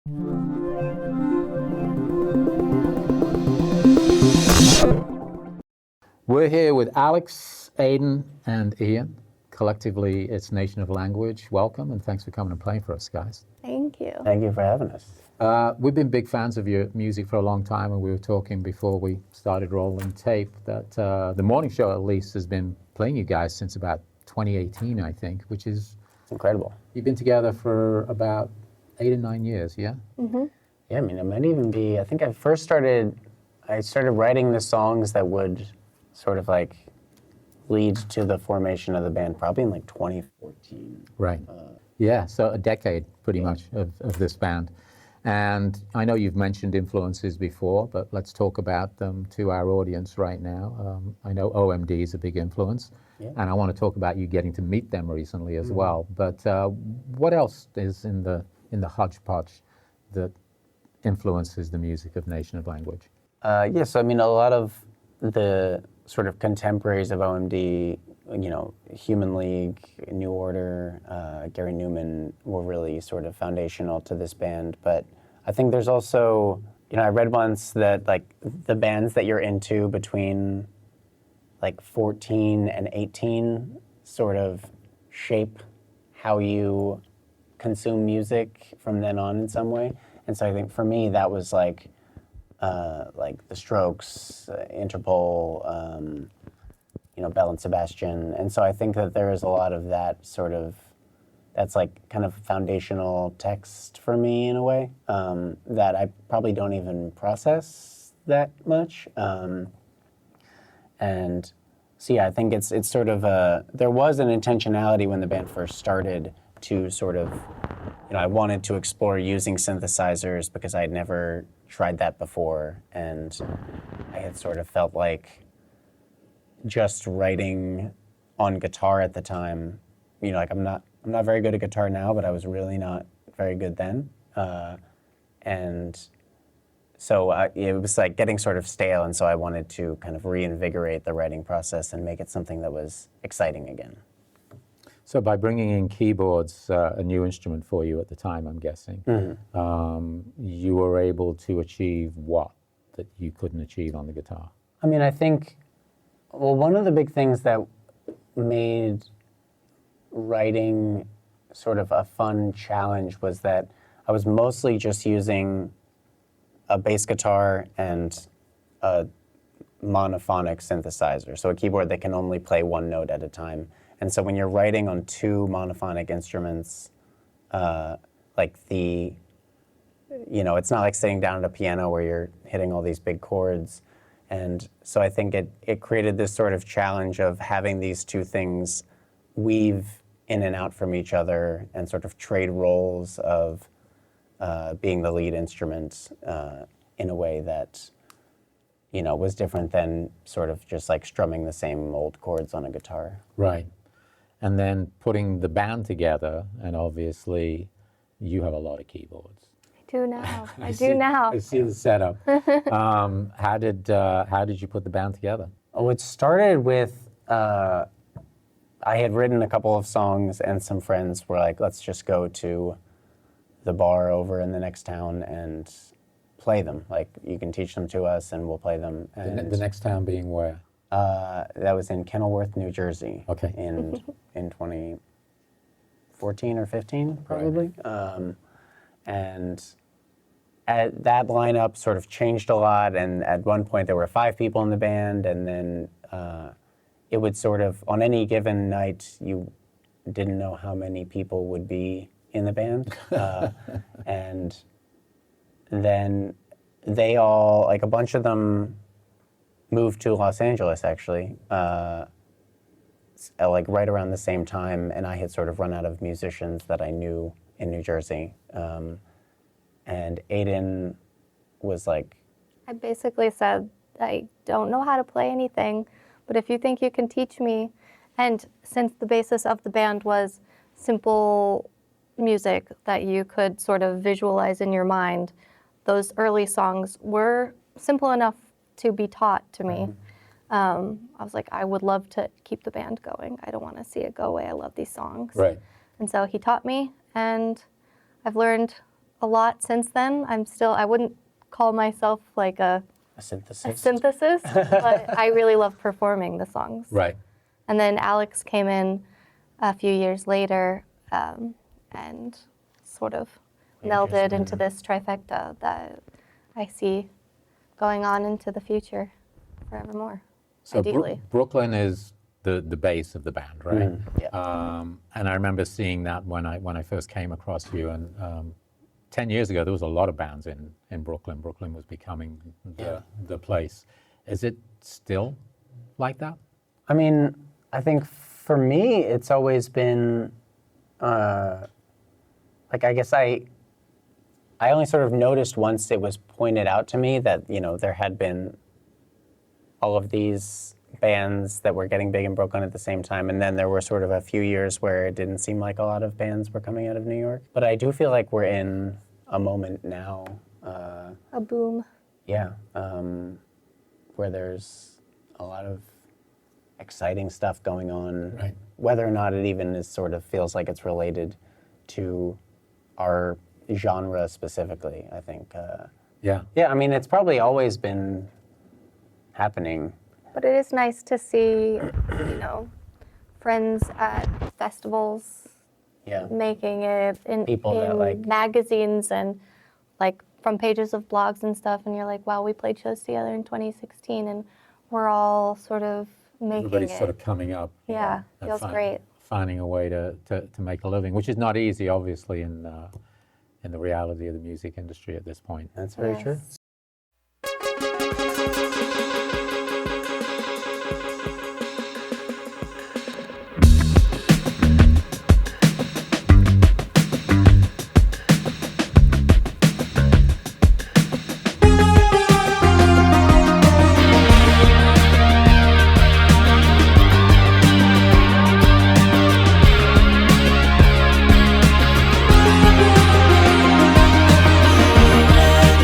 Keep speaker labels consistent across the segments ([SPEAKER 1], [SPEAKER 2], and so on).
[SPEAKER 1] We're here with Alex, Aidan, and Ian. Collectively, it's Nation of Language. Welcome, and thanks for coming and playing for us, guys.
[SPEAKER 2] Thank you.
[SPEAKER 3] Thank you for having us.
[SPEAKER 1] We've been big fans of your music for a long time, and we were talking before we started rolling tape that the morning show, at least, has been playing you guys since about 2018, I think, which is...
[SPEAKER 3] It's incredible.
[SPEAKER 1] You've been together for about 8 or 9 years, yeah?
[SPEAKER 2] Mm-hmm.
[SPEAKER 3] Yeah, I mean, it might even be, I think I started writing the songs that would sort of like lead to the formation of the band probably in like 2014.
[SPEAKER 1] Right. Yeah, so a decade pretty much of this band. And I know you've mentioned influences before, but let's talk about them to our audience right now. I know OMD is a big influence, and I want to talk about you getting to meet them recently as well. But what else is in the hodgepodge that influences the music of Nation of Language?
[SPEAKER 3] Yes, I mean, a lot of the sort of contemporaries of OMD, you know, Human League, New Order, Gary Newman were really sort of foundational to this band. But I think there's also, you know, I read once that like the bands that you're into between like 14 and 18 sort of shape how you consume music from then on in some way. And so I think for me that was like The Strokes, Interpol, you know, Belle and Sebastian. And so I think that there is a lot of that sort of, that's like kind of foundational text for me in a way, that I probably don't even process that much. And so yeah, I think it's sort of there was an intentionality when the band first started to sort of, you know, I wanted to explore using synthesizers because I had never tried that before, and I had sort of felt like just writing on guitar at the time, you know, like I'm not very good at guitar now, but I was really not very good then, and so it was like getting sort of stale, and so I wanted to kind of reinvigorate the writing process and make it something that was exciting again.
[SPEAKER 1] So by bringing in keyboards, a new instrument for you at the time, I'm guessing, you were able to achieve what that you couldn't achieve on the guitar?
[SPEAKER 3] I mean, I think, well, one of the big things that made writing sort of a fun challenge was that I was mostly just using a bass guitar and a monophonic synthesizer, so a keyboard that can only play one note at a time. And so when you're writing on two monophonic instruments, like you know, it's not like sitting down at a piano where you're hitting all these big chords. And so I think it created this sort of challenge of having these two things weave in and out from each other and sort of trade roles of being the lead instrument in a way that, you know, was different than sort of just like strumming the same old chords on a guitar.
[SPEAKER 1] Right. And then putting the band together, and obviously you have a lot of keyboards.
[SPEAKER 2] I do now. I do now.
[SPEAKER 1] I see the setup. How did you put the band together?
[SPEAKER 3] Oh, it started with, I had written a couple of songs and some friends were like, let's just go to the bar over in the next town and play them. Like, you can teach them to us and we'll play them. And
[SPEAKER 1] the next town being where?
[SPEAKER 3] That was in Kenilworth, New Jersey.
[SPEAKER 1] Okay.
[SPEAKER 3] In 2014 or 15, probably. Right. And that lineup sort of changed a lot, and at one point there were 5 people in the band, and then it would sort of, on any given night, you didn't know how many people would be in the band. And then they all, like a bunch of them moved to Los Angeles, actually, like right around the same time, and I had sort of run out of musicians that I knew in New Jersey. And Aidan was like...
[SPEAKER 2] I basically said, I don't know how to play anything, but if you think you can teach me, and since the basis of the band was simple music that you could sort of visualize in your mind, those early songs were simple enough to be taught to me. I was like, I would love to keep the band going. I don't want to see it go away. I love these songs.
[SPEAKER 1] Right.
[SPEAKER 2] And so he taught me, and I've learned a lot since then. I wouldn't call myself like a
[SPEAKER 3] synthesis.
[SPEAKER 2] synthesis, but I really love performing the songs.
[SPEAKER 1] Right.
[SPEAKER 2] And then Alex came in a few years later and sort of melded into this trifecta that I see going on into the future forevermore,
[SPEAKER 1] So
[SPEAKER 2] ideally.
[SPEAKER 1] Brooklyn is the base of the band, right?
[SPEAKER 3] Yeah.
[SPEAKER 1] And I remember seeing that when I first came across you. And 10 years ago, there was a lot of bands in Brooklyn. Brooklyn was becoming the place. Is it still like that?
[SPEAKER 3] I mean, I think for me, it's always been, like, I guess I only sort of noticed once it was pointed out to me that, you know, there had been all of these bands that were getting big in Brooklyn at the same time. And then there were sort of a few years where it didn't seem like a lot of bands were coming out of New York. But I do feel like we're in a moment now.
[SPEAKER 2] A boom.
[SPEAKER 3] Yeah, where there's a lot of exciting stuff going on,
[SPEAKER 1] Right.
[SPEAKER 3] whether or not it even is sort of feels like it's related to our genre specifically, I think.
[SPEAKER 1] Yeah.
[SPEAKER 3] Yeah, I mean, it's probably always been happening.
[SPEAKER 2] But it is nice to see, you know, friends at festivals
[SPEAKER 3] Yeah,
[SPEAKER 2] making it in
[SPEAKER 3] People that, like-
[SPEAKER 2] magazines and like front pages of blogs and stuff, and you're like, wow, we played shows together in 2016 and we're all sort of making
[SPEAKER 1] Everybody's
[SPEAKER 2] it.
[SPEAKER 1] sort of coming up.
[SPEAKER 2] Yeah,
[SPEAKER 1] and
[SPEAKER 2] feels great.
[SPEAKER 1] Finding a way to make a living, which is not easy, obviously, in the reality of the music industry at this point.
[SPEAKER 3] that's very
[SPEAKER 2] Yes.
[SPEAKER 3] true.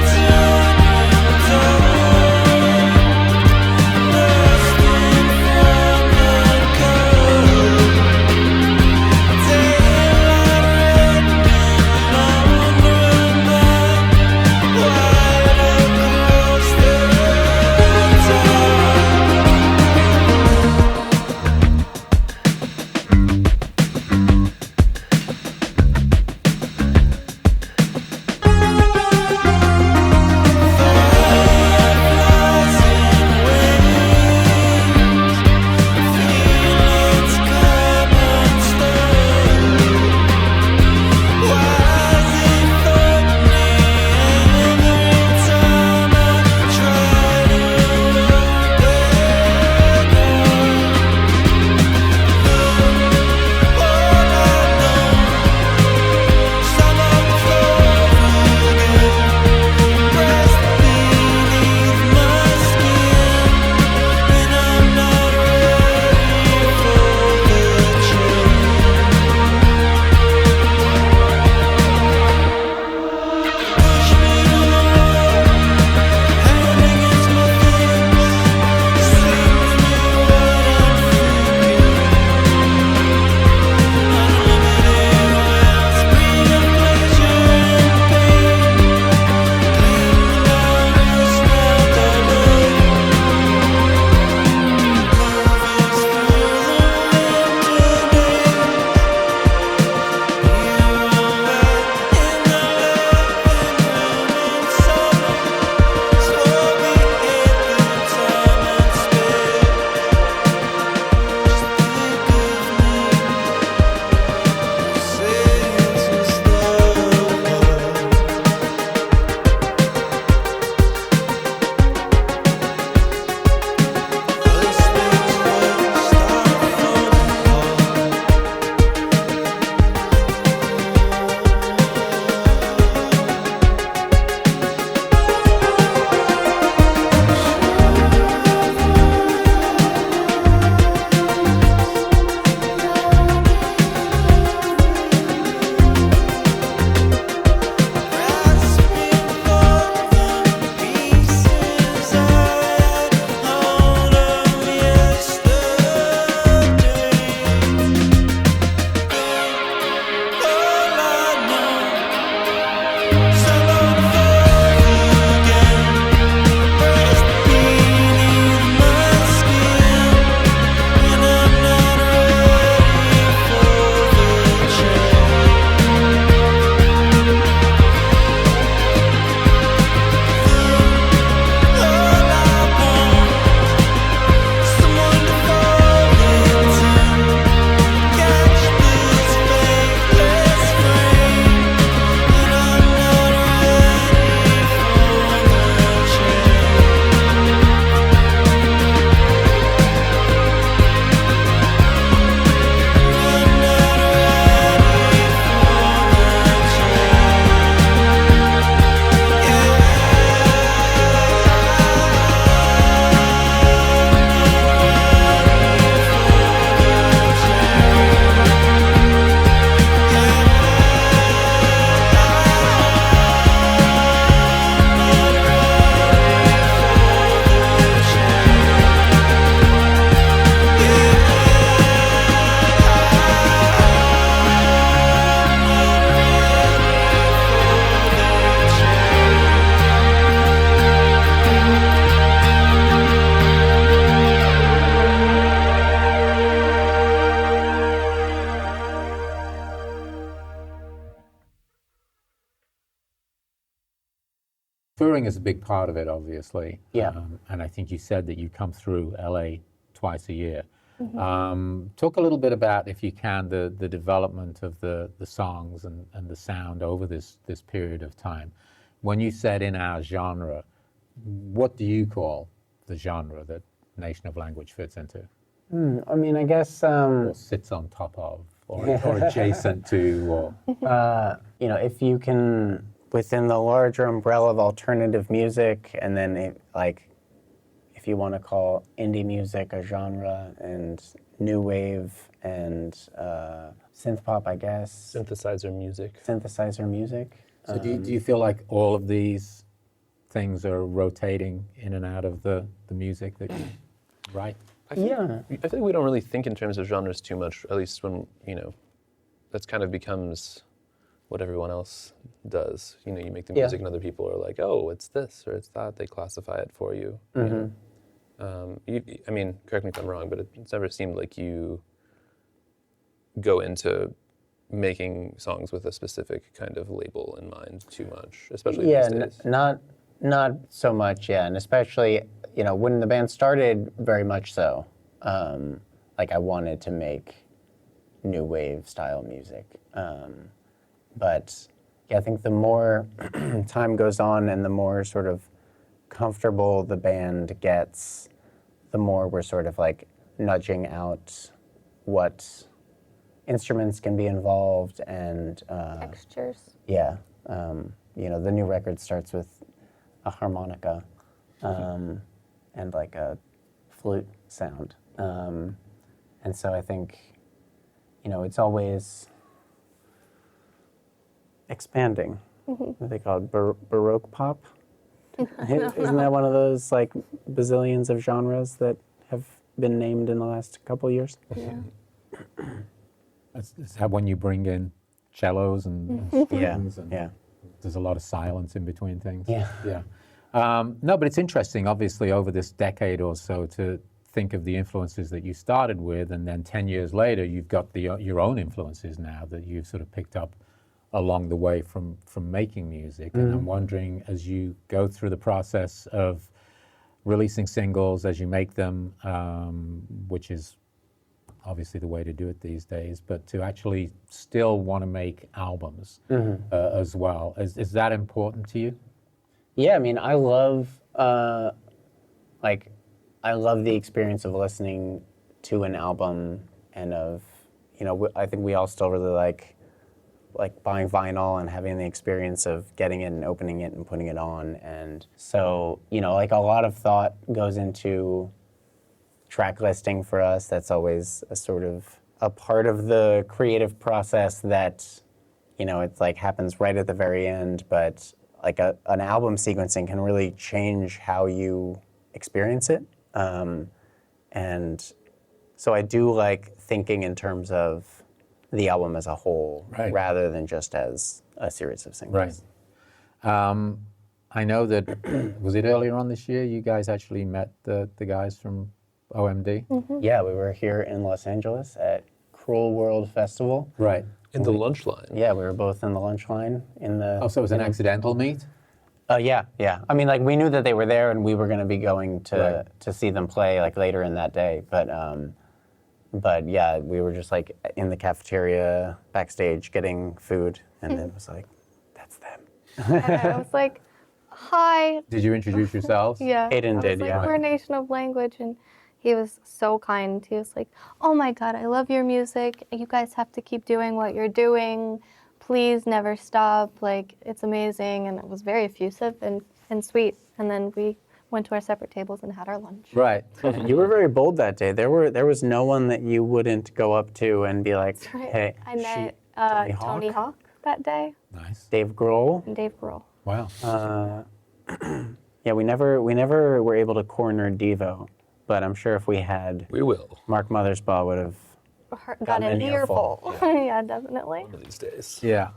[SPEAKER 4] Tonight
[SPEAKER 1] touring is a big part of it, obviously.
[SPEAKER 3] Yeah.
[SPEAKER 1] And I think you said that you come through LA twice a year. Talk a little bit about, if you can, the development of the songs and the sound over this period of time. When you said in our genre, what do you call the genre that Nation of Language fits into?
[SPEAKER 3] I mean, I guess
[SPEAKER 1] Or sits on top of, or adjacent to, or...
[SPEAKER 3] you know, if you can, within the larger umbrella of alternative music, and then if you want to call indie music a genre, and new wave, and synth pop, I guess.
[SPEAKER 4] Synthesizer music.
[SPEAKER 3] Synthesizer music.
[SPEAKER 1] So do you feel like all of these things are rotating in and out of the music that you write?
[SPEAKER 4] I feel like we don't really think in terms of genres too much, at least when, you know, that's kind of becomes what everyone else does. You know, you make the music and other people are like, oh, it's this or it's that. They classify it for you. You know? I mean, correct me if I'm wrong, but it's never seemed like you go into making songs with a specific kind of label in mind too much, especially these days.
[SPEAKER 3] Not so much, and especially, you know, when the band started, very much so. Like I wanted to make new wave style music. But yeah, I think the more time goes on and the more sort of comfortable the band gets, the more we're sort of like nudging out what instruments can be involved and
[SPEAKER 2] Textures.
[SPEAKER 3] yeah. You know, the new record starts with a harmonica and like a flute sound. And so I think, you know, it's always expanding. What do they call it? Baroque pop? Isn't that one of those like bazillions of genres that have been named in the last couple of years?
[SPEAKER 2] Yeah.
[SPEAKER 1] Is that when you bring in cellos and strings? And there's a lot of silence in between things.
[SPEAKER 3] Yeah.
[SPEAKER 1] No, but it's interesting, obviously, over this decade or so, to think of the influences that you started with, and then 10 years later, you've got your own influences now that you've sort of picked up along the way from making music. And I'm wondering, as you go through the process of releasing singles, as you make them, which is obviously the way to do it these days, but to actually still want to make albums as well. Is that important to you?
[SPEAKER 3] Yeah, I mean, I love the experience of listening to an album and of, you know, I think we all still really like buying vinyl and having the experience of getting it and opening it and putting it on. And so, you know, like a lot of thought goes into track listing for us. That's always a sort of a part of the creative process that, you know, it's like happens right at the very end, but like an album sequencing can really change how you experience it. And so I do like thinking in terms of the album as a whole, rather than just as a series of singles.
[SPEAKER 1] Right. I know that, was it earlier on this year, you guys actually met the guys from OMD?
[SPEAKER 3] Yeah, we were here in Los Angeles at Cruel World Festival.
[SPEAKER 1] Right.
[SPEAKER 4] In the lunch line.
[SPEAKER 3] Yeah, we were both in the lunch line in the...
[SPEAKER 1] Oh, so it was an accidental meet?
[SPEAKER 3] Yeah. I mean, like, we knew that they were there and we were going to be going to see them play, like, later in that day. But yeah, we were just, like, in the cafeteria backstage getting food, and it was like, that's them.
[SPEAKER 2] I was like, hi.
[SPEAKER 1] Did you introduce yourselves?
[SPEAKER 2] Yeah.
[SPEAKER 3] Aiden did,
[SPEAKER 2] like,
[SPEAKER 3] yeah.
[SPEAKER 2] We're Nation of Language, and he was so kind. He was like, oh my God, I love your music. You guys have to keep doing what you're doing. Please never stop. Like, it's amazing. And it was very effusive and sweet. And then we went to our separate tables and had our lunch.
[SPEAKER 1] Right.
[SPEAKER 3] You were very bold that day. There was no one that you wouldn't go up to and be like, hey,
[SPEAKER 2] I met
[SPEAKER 3] Tony
[SPEAKER 2] Tony Hawk that day.
[SPEAKER 1] Nice.
[SPEAKER 3] Dave Grohl.
[SPEAKER 2] And Dave Grohl.
[SPEAKER 1] Wow.
[SPEAKER 3] Yeah, we never were able to corner Devo, but I'm sure if we had,
[SPEAKER 4] We will.
[SPEAKER 3] Mark Mothersbaugh would have
[SPEAKER 2] Got
[SPEAKER 3] gotten
[SPEAKER 2] an
[SPEAKER 3] an earful.
[SPEAKER 2] earful. Yeah, definitely.
[SPEAKER 4] One of these days.
[SPEAKER 1] Yeah.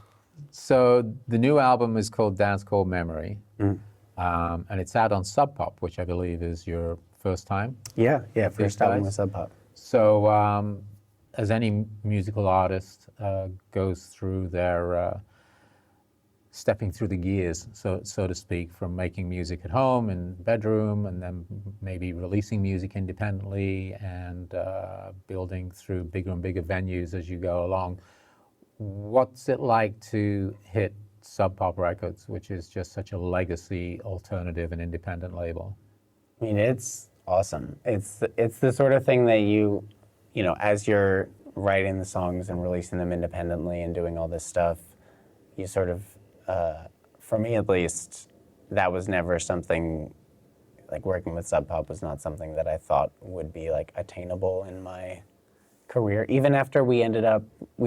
[SPEAKER 1] So the new album is called Dance Called Memory, and it's out on Sub Pop, which I believe is your first time.
[SPEAKER 3] Yeah, first album
[SPEAKER 1] guys?
[SPEAKER 3] with Sub Pop.
[SPEAKER 1] So as any musical artist goes through their stepping through the gears, so to speak, from making music at home in the bedroom, and then maybe releasing music independently, and building through bigger and bigger venues as you go along. What's it like to hit Sub Pop Records, which is just such a legacy, alternative, and independent label?
[SPEAKER 3] I mean, it's awesome. It's the sort of thing that you know, as you're writing the songs and releasing them independently and doing all this stuff, you sort of, for me at least, that was never something, like working with Sub Pop was not something that I thought would be like attainable in my career. Even after we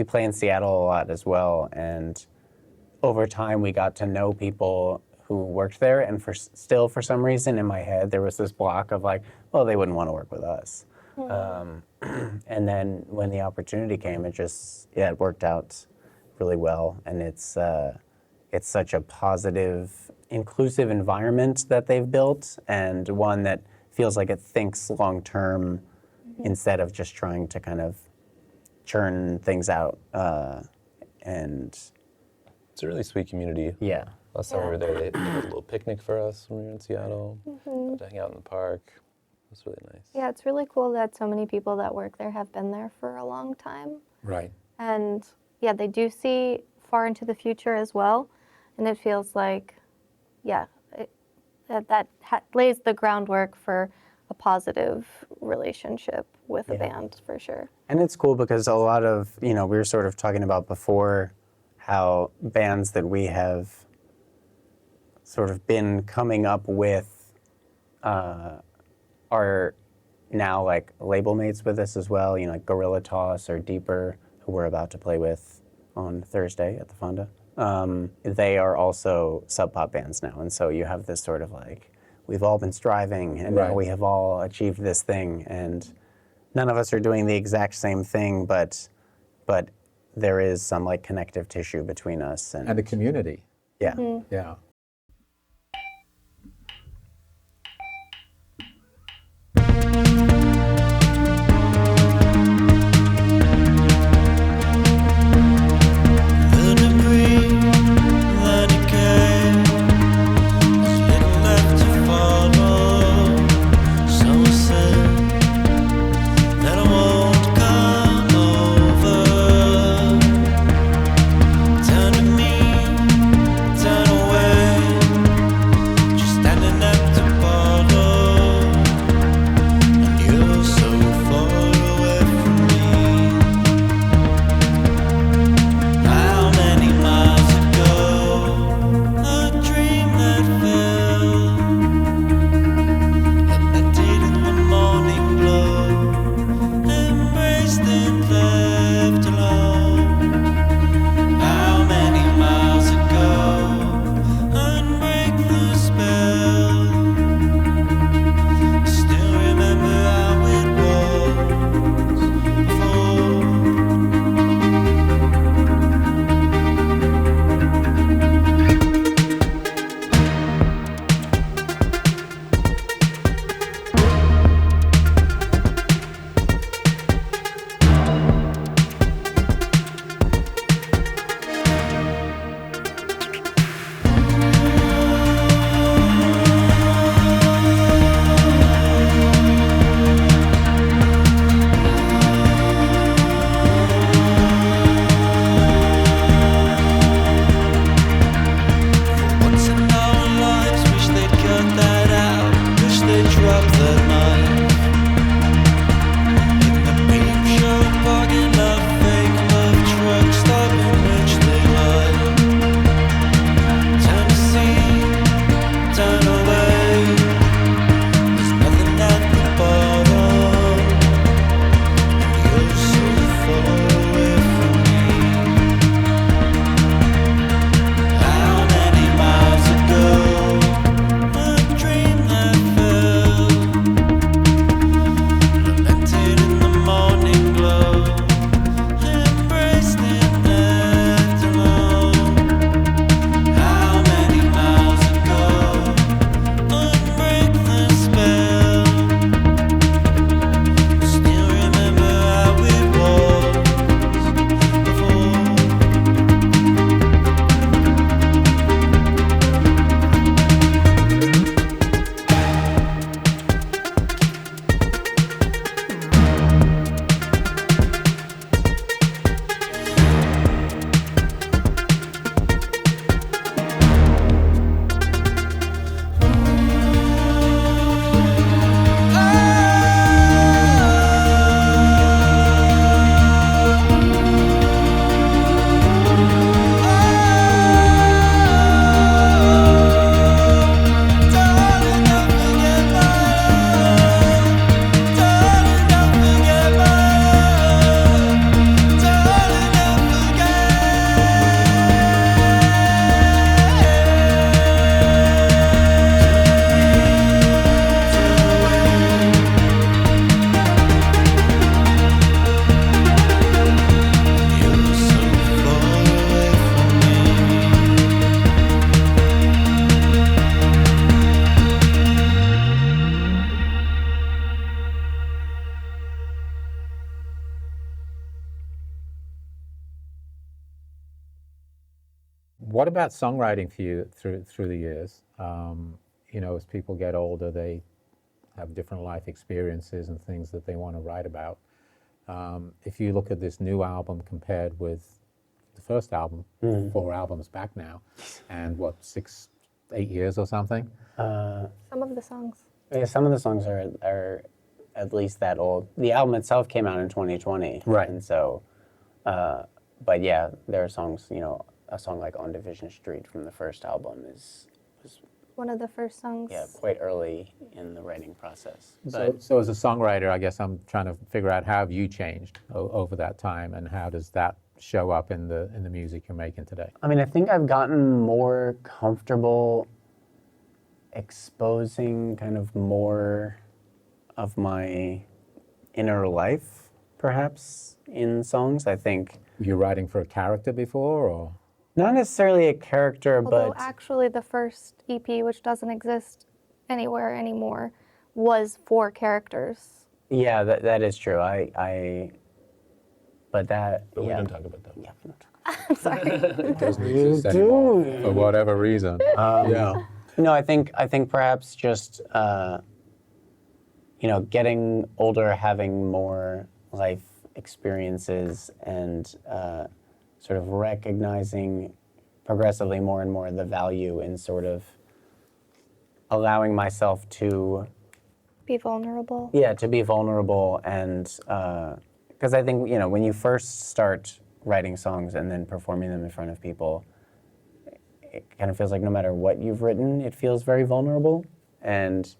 [SPEAKER 3] play in Seattle a lot as well, and over time we got to know people who worked there, and for some reason in my head there was this block of like, well, they wouldn't want to work with us. And then when the opportunity came, it worked out really well, and it's such a positive, inclusive environment that they've built, and one that feels like it thinks long term instead of just trying to kind of churn things out. And
[SPEAKER 4] it's a really sweet community.
[SPEAKER 3] yeah.
[SPEAKER 4] Last time we were there, they did a little picnic for us when we were in Seattle. Got to hang out in the park. It was really nice.
[SPEAKER 2] Yeah, it's really cool that so many people that work there have been there for a long time.
[SPEAKER 1] Right.
[SPEAKER 2] And yeah, they do see far into the future as well. And it feels like, yeah, that lays the groundwork for a positive relationship with a band, for sure.
[SPEAKER 3] And it's cool because a lot of, we were sort of talking about before how bands that we have sort of been coming up with are now like label mates with us as well, like Gorilla Toss or Deeper, who we're about to play with on Thursday at the Fonda. They are also Sub Pop bands now, and so you have this sort of like, we've all been striving, and now we have all achieved this thing, and none of us are doing the exact same thing, but there is some like connective tissue between us.
[SPEAKER 1] And a community.
[SPEAKER 3] Yeah.
[SPEAKER 1] Yeah. What about songwriting for you through the years? As people get older, they have different life experiences and things that they want to write about. If you look at this new album compared with the first album, 4 albums back now, and 6, 8 years or something?
[SPEAKER 2] Some of the songs.
[SPEAKER 3] Yeah, some of the songs are at least that old. The album itself came out in 2020.
[SPEAKER 1] Right.
[SPEAKER 3] And so, but yeah, there are songs, a song like On Division Street from the first album was
[SPEAKER 2] One of the first songs.
[SPEAKER 3] quite early in the writing process.
[SPEAKER 1] So as a songwriter, I guess I'm trying to figure out how have you changed over that time, and how does that show up in the music you're making today?
[SPEAKER 3] I mean, I think I've gotten more comfortable exposing kind of more of my inner life, perhaps, in songs. I think
[SPEAKER 1] You're writing for a character before, or?
[SPEAKER 3] not necessarily a character,
[SPEAKER 2] Although
[SPEAKER 3] but
[SPEAKER 2] actually the first EP, which doesn't exist anywhere anymore, was 4 characters.
[SPEAKER 3] yeah, that is true. But
[SPEAKER 4] we
[SPEAKER 3] yeah.
[SPEAKER 4] don't talk about that.
[SPEAKER 3] Yeah, we don't talk
[SPEAKER 2] Sorry.
[SPEAKER 1] Doesn't
[SPEAKER 3] You
[SPEAKER 1] exist anymore,
[SPEAKER 3] do.
[SPEAKER 1] for whatever reason. Yeah.
[SPEAKER 3] I think perhaps just getting older, having more life experiences, and sort of recognizing progressively more and more the value in sort of allowing myself to
[SPEAKER 2] Be vulnerable.
[SPEAKER 3] to be vulnerable, and because I think when you first start writing songs and then performing them in front of people, it kind of feels like no matter what you've written, it feels very vulnerable. And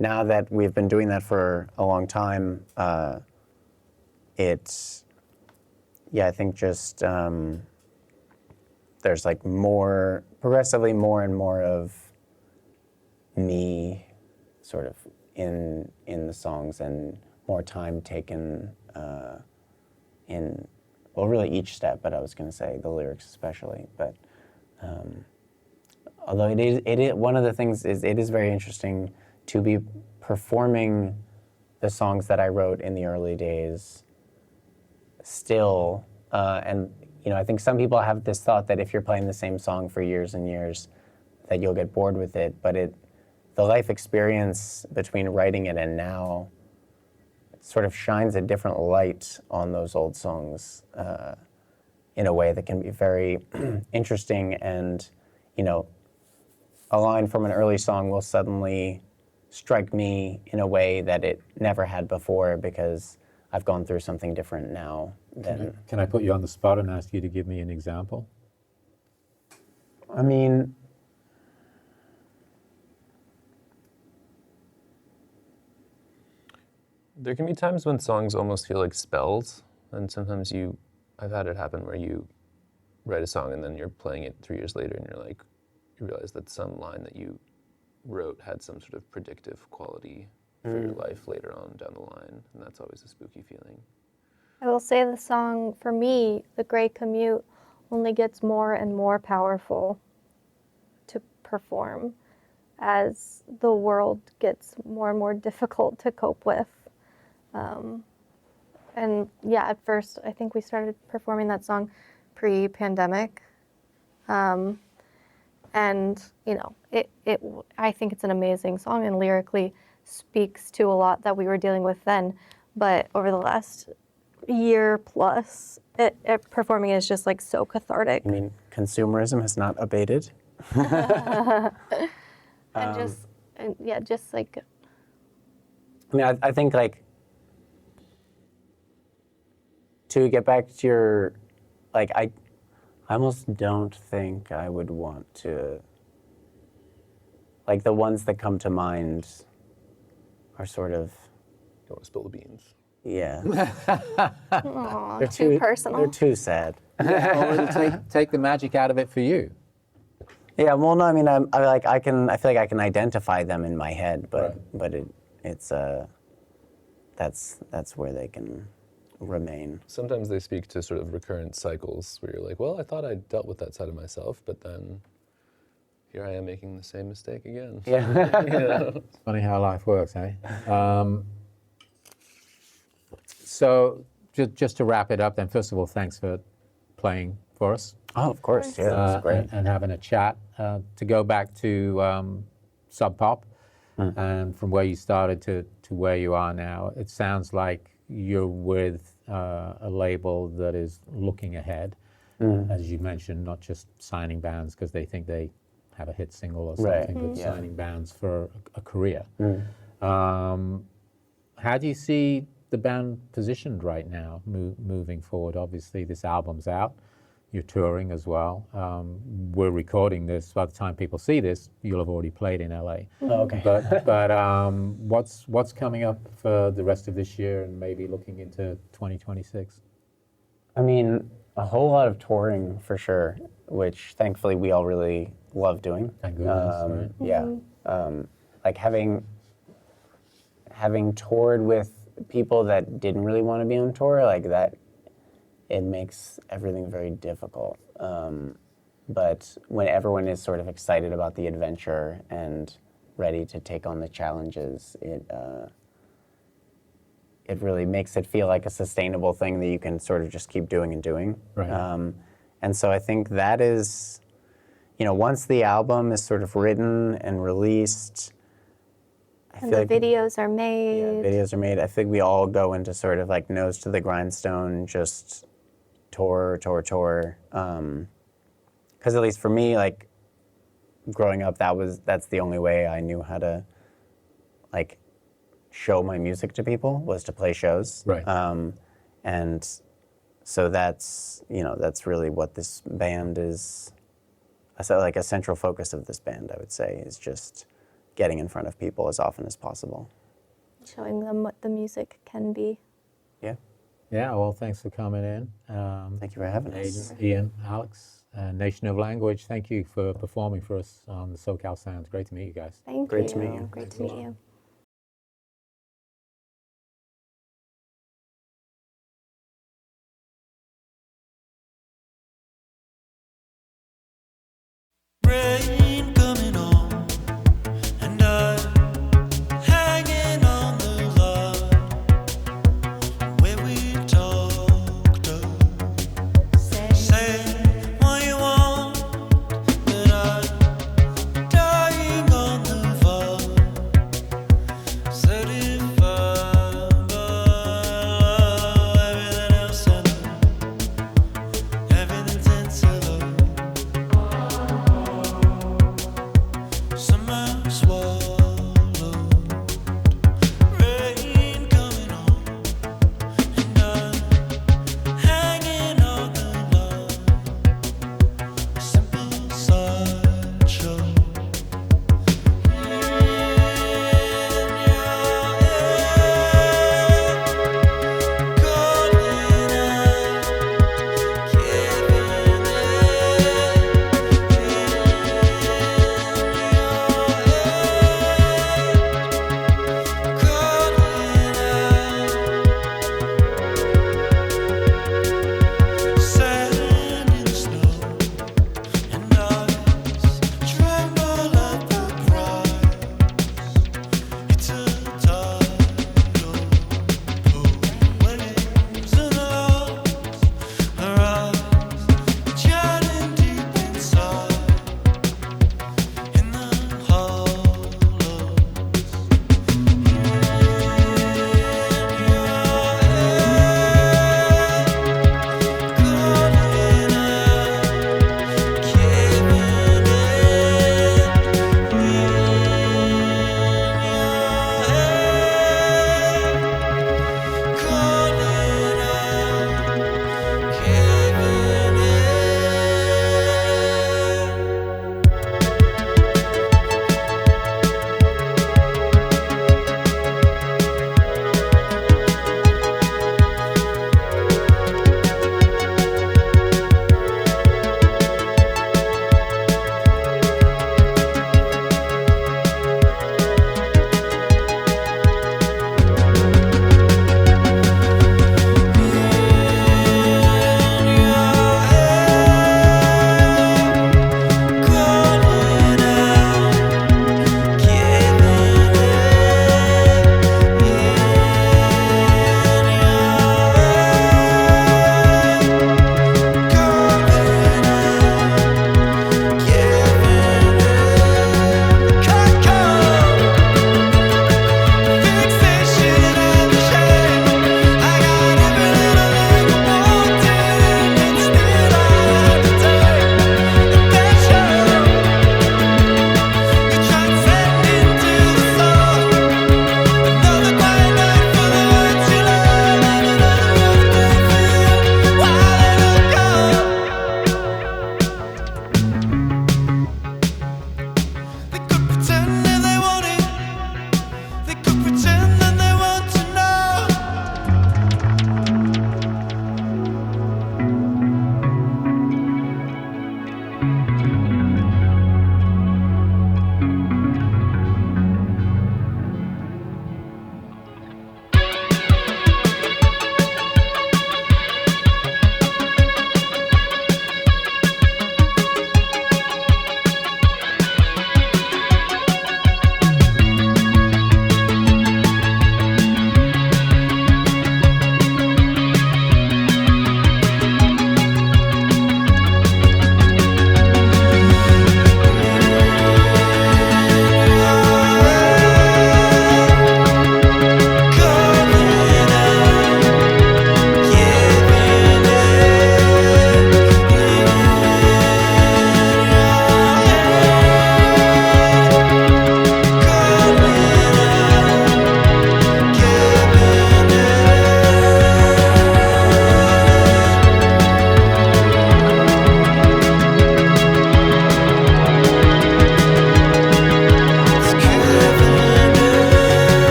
[SPEAKER 3] now that we've been doing that for a long time, I think just there's like progressively more and more of me sort of in the songs, and more time taken in, well, really each step, but I was going to say the lyrics especially. But although it is one of the things is it is very interesting to be performing the songs that I wrote in the early days still, and I think some people have this thought that if you're playing the same song for years and years, that you'll get bored with it. But the life experience between writing it and now sort of shines a different light on those old songs in a way that can be very interesting. And a line from an early song will suddenly strike me in a way that it never had before, because I've gone through something different now than.
[SPEAKER 1] Can I put you on the spot and ask you to give me an example?
[SPEAKER 3] I mean,
[SPEAKER 4] There can be times when songs almost feel like spells, and sometimes I've had it happen where you write a song and then you're playing it 3 years later and you realize that some line that you wrote had some sort of predictive quality for your life later on down the line, and that's always a spooky feeling.
[SPEAKER 2] I will say the song, for me, The Great Commute, only gets more and more powerful to perform as the world gets more and more difficult to cope with. And yeah, at first, I think we started performing that song pre-pandemic. And, I think it's an amazing song and lyrically speaks to a lot that we were dealing with then. But over the last year plus, performing is just like so cathartic.
[SPEAKER 3] I mean, consumerism has not abated.
[SPEAKER 2] Just like.
[SPEAKER 3] I mean, I think like to get back to your, like I almost don't think I would want to. Like the ones that come to mind are sort of.
[SPEAKER 4] You don't want to spill the beans.
[SPEAKER 3] Yeah.
[SPEAKER 2] Aw,
[SPEAKER 3] They're
[SPEAKER 2] too personal.
[SPEAKER 3] They're too sad.
[SPEAKER 1] Or take the magic out of it for you.
[SPEAKER 3] Yeah, well, no, I mean, I feel like I can identify them in my head, but it's that's where they can remain.
[SPEAKER 4] Sometimes they speak to sort of recurrent cycles where you're like, well, I thought I dealt with that side of myself, but then here I am making the same mistake again.
[SPEAKER 3] Yeah.
[SPEAKER 1] It's funny how life works, eh? So just to wrap it up then, first of all, thanks for playing for us.
[SPEAKER 3] Oh, of course. Yeah, that's great.
[SPEAKER 1] and having a chat. To go back to Sub Pop, and from where you started to where you are now, it sounds like you're with a label that is looking ahead, as you mentioned, not just signing bands because they think they have a hit single or something, but signing bands for a career. How do you see the band positioned right now, moving forward? Obviously, this album's out. You're touring as well. We're recording this. By the time people see this, you'll have already played in LA.
[SPEAKER 3] Oh, okay.
[SPEAKER 1] But what's coming up for the rest of this year and maybe looking into 2026?
[SPEAKER 3] I mean, a whole lot of touring for sure, which thankfully we all really love doing.
[SPEAKER 1] Thank goodness, right?
[SPEAKER 3] Yeah. Like having toured with people that didn't really want to be on tour, like that, it makes everything very difficult. But when everyone is sort of excited about the adventure and ready to take on the challenges, it really makes it feel like a sustainable thing that you can sort of just keep doing and doing.
[SPEAKER 1] Right.
[SPEAKER 3] And so I think that is, once the album is sort of written and released,
[SPEAKER 2] And the videos are made.
[SPEAKER 3] Yeah, videos are made. I think we all go into sort of like nose to the grindstone, just tour. Because at least for me, like growing up, that's the only way I knew how to like show my music to people, was to play shows.
[SPEAKER 1] Right.
[SPEAKER 3] And so that's really what this band is. I said like a central focus of this band, I would say, is just getting in front of people as often as possible.
[SPEAKER 2] Showing them what the music can be.
[SPEAKER 3] Yeah.
[SPEAKER 1] Yeah, well, thanks for coming in.
[SPEAKER 3] Thank you for having us.
[SPEAKER 1] Ian, Alex, Nation of Language, thank you for performing for us on the SoCal Sound. Great to meet you guys.
[SPEAKER 2] Thank you.
[SPEAKER 3] Great to meet you.
[SPEAKER 2] Great to meet you.